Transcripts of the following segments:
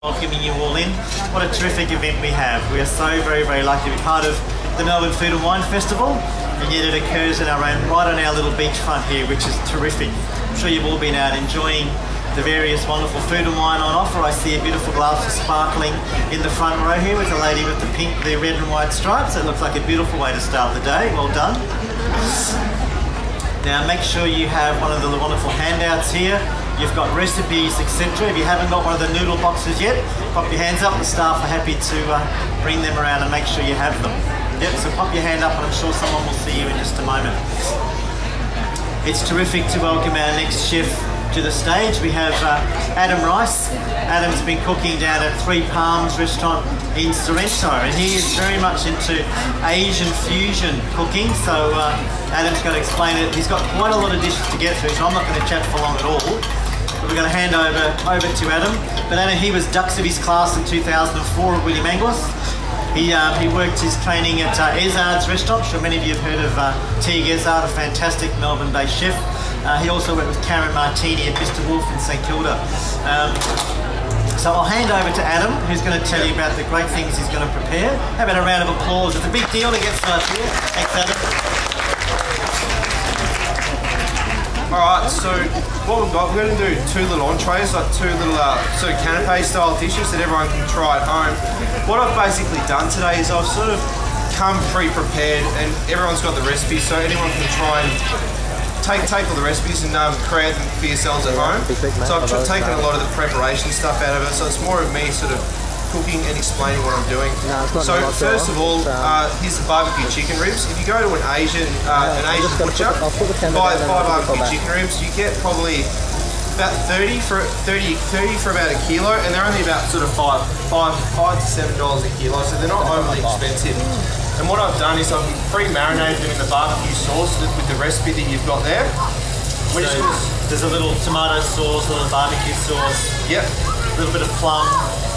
Welcoming you all in. What a terrific event we have. We are so very lucky to be part of the Melbourne Food and Wine Festival, and yet it occurs in our own, right on our little beachfront here, which is terrific. I'm sure you've all been out enjoying the various wonderful food and wine on offer. I see a beautiful glass of sparkling in the front row here with the lady with the pink, the red and white stripes. It looks like a beautiful way to start the day. Well done. Now make sure you have one of the wonderful handouts here. You've got recipes, etc. If you haven't got one of the noodle boxes yet, pop your hands up. The staff are happy to bring them around and make sure you have them. Yep, so pop your hand up and I'm sure someone will see you in just a moment. It's terrific to welcome our next chef to the stage. We have Adam Rice. Adam's been cooking down at Three Palms restaurant in Sorrento, and he is very much into Asian fusion cooking. So Adam's going to explain it. He's got quite a lot of dishes to get through, so I'm not going to chat for long at all. But we're going to hand over to Adam. But Adam, he was dux of his class in 2004 at William Angus. He worked his training at Ezard's restaurant. I'm sure many of you have heard of Teague Ezard, a fantastic Melbourne-based chef. He also worked with Karen Martini and Mr. Wolf in St Kilda. So I'll hand over to Adam, who's going to tell you about the great things he's going to prepare. How about a round of applause? It's a big deal to get started here. Thanks, Adam. Alright, so what we've got, we're going to do two little entrees, like two little sort of canapé style dishes that everyone can try at home. What I've basically done today is I've sort of come pre-prepared, and everyone's got the recipes, so anyone can try and take all the recipes and create them for yourselves at home. So I've taken a lot of the preparation stuff out of it, so it's more of me sort of cooking and explaining what I'm doing. So first of all, here's the barbecue chicken ribs. If you go to an Asian butcher, buy barbecue chicken ribs, you get probably about 30 for about a kilo, and they're only about sort of $5 to $7 a kilo, so they're not overly expensive. And what I've done is I've pre-marinated them in the barbecue sauce with the recipe that you've got there. Which so there's a little tomato sauce, a little barbecue sauce. Yep. A little bit of plum.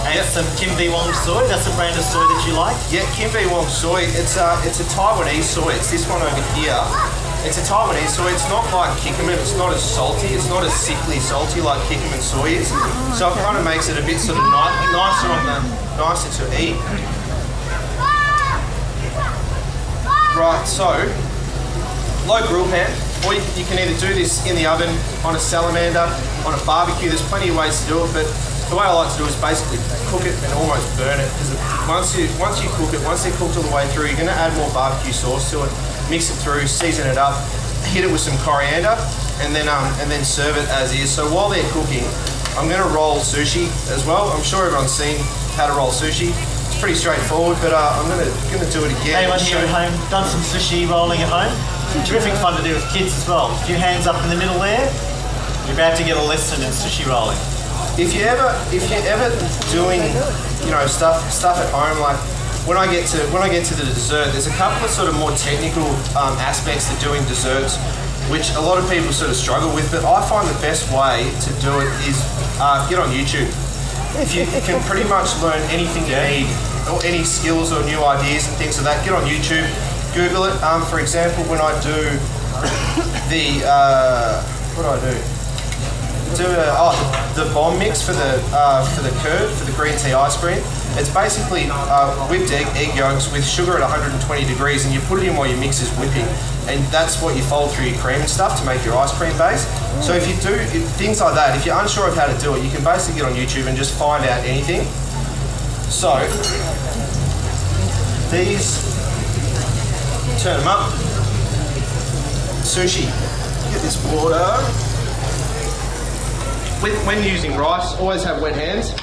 And some Kim Wong soy. That's a brand of soy that you like? Yeah, Kim Wong soy. It's a Taiwanese soy. It's this one over here. It's a Taiwanese soy. It's not like Kikkoman. It's not as salty. It's not as sickly salty like Kikkoman soy is. So it kind of makes it a bit sort of nicer to eat. Right, so low grill pan, or you can either do this in the oven, on a salamander, on a barbecue. There's plenty of ways to do it, but the way I like to do it is basically cook it and almost burn it. Because once you cook it, once they're cooked all the way through, you're going to add more barbecue sauce to it, mix it through, season it up, hit it with some coriander, and then serve it as is. So while they're cooking, I'm going to roll sushi as well. I'm sure everyone's seen how to roll sushi. It's pretty straightforward, but I'm going to do it again. Anyone here at home done some sushi rolling at home? Terrific fun to do with kids as well. A few hands up in the middle there. You're about to get a lesson in sushi rolling. If you're ever doing, stuff at home, like when I get to the dessert, there's a couple of sort of more technical aspects to doing desserts, which a lot of people sort of struggle with. But I find the best way to do it is get on YouTube. If you can pretty much learn anything you need, or any skills or new ideas and things like that, get on YouTube, Google it. For example, when I do the what do I do? The bomb mix for the curd, for the green tea ice cream. It's basically whipped egg yolks with sugar at 120 degrees, and you put it in while your mix is whipping, and that's what you fold through your cream and stuff to make your ice cream base. So if you do things like that, if you're unsure of how to do it, you can basically get on YouTube and just find out anything. So these, turn them up. Sushi. Get this water. When using rice, always have wet hands.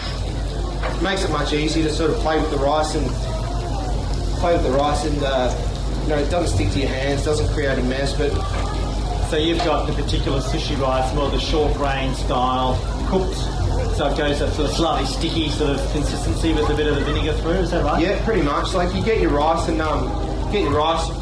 It makes it much easier to sort of play with the rice and it doesn't stick to your hands, doesn't create a mess. But so you've got the particular sushi rice, more the short grain style, cooked, so it goes that sort of slightly sticky sort of consistency with a bit of the vinegar through. Is that right? Yeah, pretty much. Like you get your rice and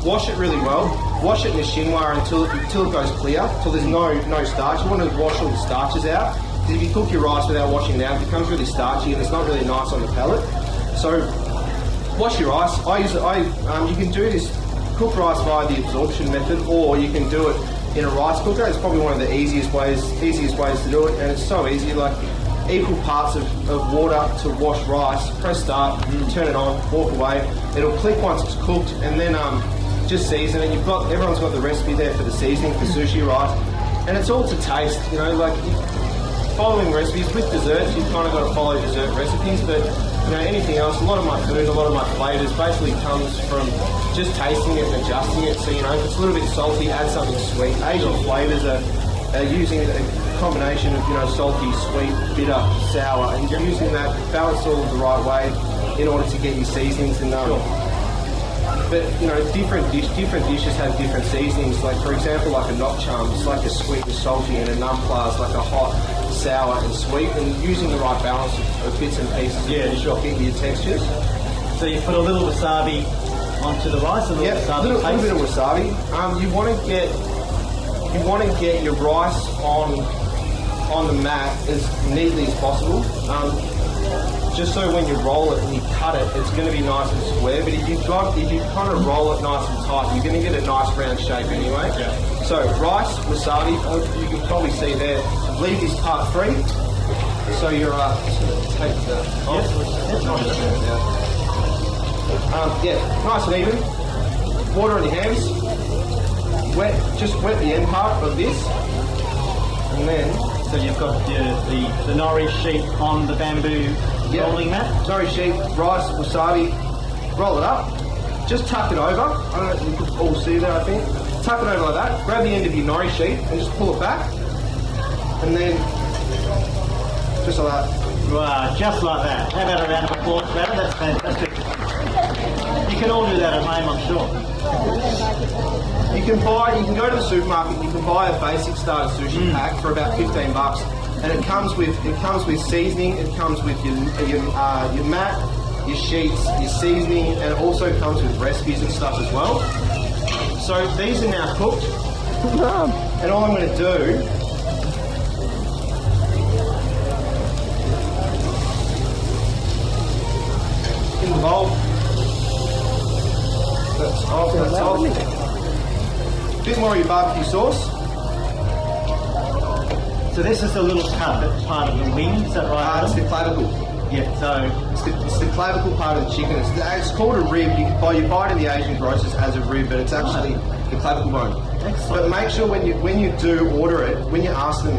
wash it really well. Wash it in the chinois until it goes clear, till there's no starch. You want to wash all the starches out, because if you cook your rice without washing it out, it becomes really starchy and it's not really nice on the palate. So wash your rice. You can do this, cook rice via the absorption method, or you can do it in a rice cooker. It's probably one of the easiest ways to do it, and it's so easy. Like equal parts of water to wash rice. Press start, turn it on, walk away. It'll click once it's cooked, and then just season it. Everyone's got the recipe there for the seasoning for sushi rice, and it's all to taste. You know, like following recipes with desserts, you've kind of got to follow dessert recipes, but you know, anything else, a lot of my food, a lot of my flavours basically comes from just tasting it and adjusting it. So, you know, if it's a little bit salty, add something sweet. Asian flavours are using a combination of, you know, salty, sweet, bitter, sour, and using that balanced all the right way in order to get your seasonings. And but you know, different dishes have different seasonings. Like for example, like a nok cham, it's like a sweet and salty, and a num pla is like a hot, sour and sweet. And using the right balance of bits and pieces, to get your textures. So you put a little wasabi onto the rice, a little wasabi. A little bit of wasabi. You want to get your rice on the mat as neatly as possible. Just so when you roll it and you cut it, it's going to be nice and square. But if you kind of roll it nice and tight, you're going to get a nice round shape anyway. Yeah. So rice, wasabi, you can probably see there. Leave this part free. So you're take the nice and even. Water on your hands. Just wet the end part of this, and then. So you've got the nori sheet on the bamboo rolling mat? Nori sheet, rice, wasabi, roll it up, just tuck it over. I don't know if you can all see there, I think. Tuck it over like that, grab the end of your nori sheet and just pull it back, and then just like that. Wow, just like that. How about a round of applause for that? That's fantastic. You can all do that at home, I'm sure. You can go to the supermarket, you can buy a basic starter sushi pack for about $15, and it comes with seasoning, it comes with your mat, your sheets, your seasoning, and it also comes with recipes and stuff as well. So these are now cooked, and all I'm going to do in the bowl. That's off. A bit more of your barbecue sauce. So this is the little cut that's part of the wing, is that right? It's the clavicle. Yeah, so it's the clavicle part of the chicken. It's called a rib. You buy it in the Asian grocers as a rib, but it's actually the clavicle bone. Excellent. But make sure when you do order it, when you ask them,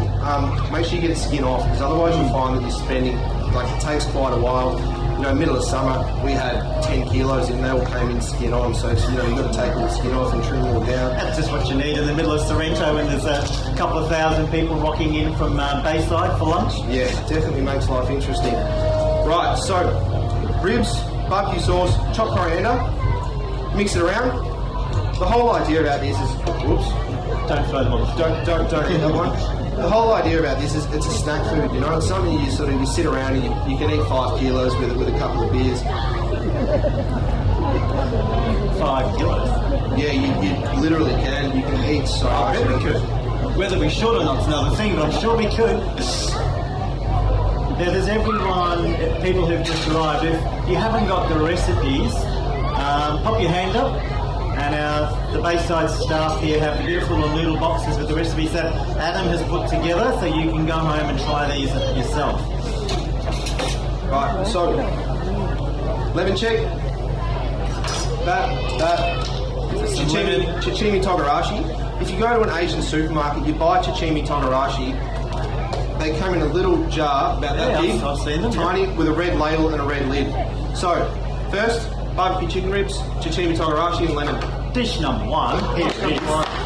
make sure you get the skin off, because otherwise you'll find that you're spending, like it takes quite a while. You know, middle of summer, we had 10 kilos in, they all came in skin on, so you know, you've got to take all the skin off and trim it all down. That's just what you need in the middle of Sorrento when there's a couple of thousand people rocking in from Bayside for lunch. Yeah, it definitely makes life interesting. Right, so ribs, barbecue sauce, chopped coriander, mix it around. The whole idea about this is, whoops, Don't throw them on. don't eat that one. The whole idea about this is it's a snack food, you know. It's something you sit around and you can eat 5 kilos with a couple of beers. 5 kilos. Yeah, you literally can. You can eat so much. I bet we could. Whether we should or not is another thing, but I'm sure we could. Now, there's people who've just arrived. If you haven't got the recipes, pop your hand up. And the Bayside staff here have the beautiful little noodle boxes with the recipes that Adam has put together, so you can go home and try these yourself. Right, so lemon cheek, that chichimi togarashi. If you go to an Asian supermarket, you buy chichimi togarashi. They come in a little jar about that big, I've seen them, tiny, with a red ladle and a red lid. So first, barbecue chicken ribs, chichimi togarashi, and lemon. Dish number 1. Here it is.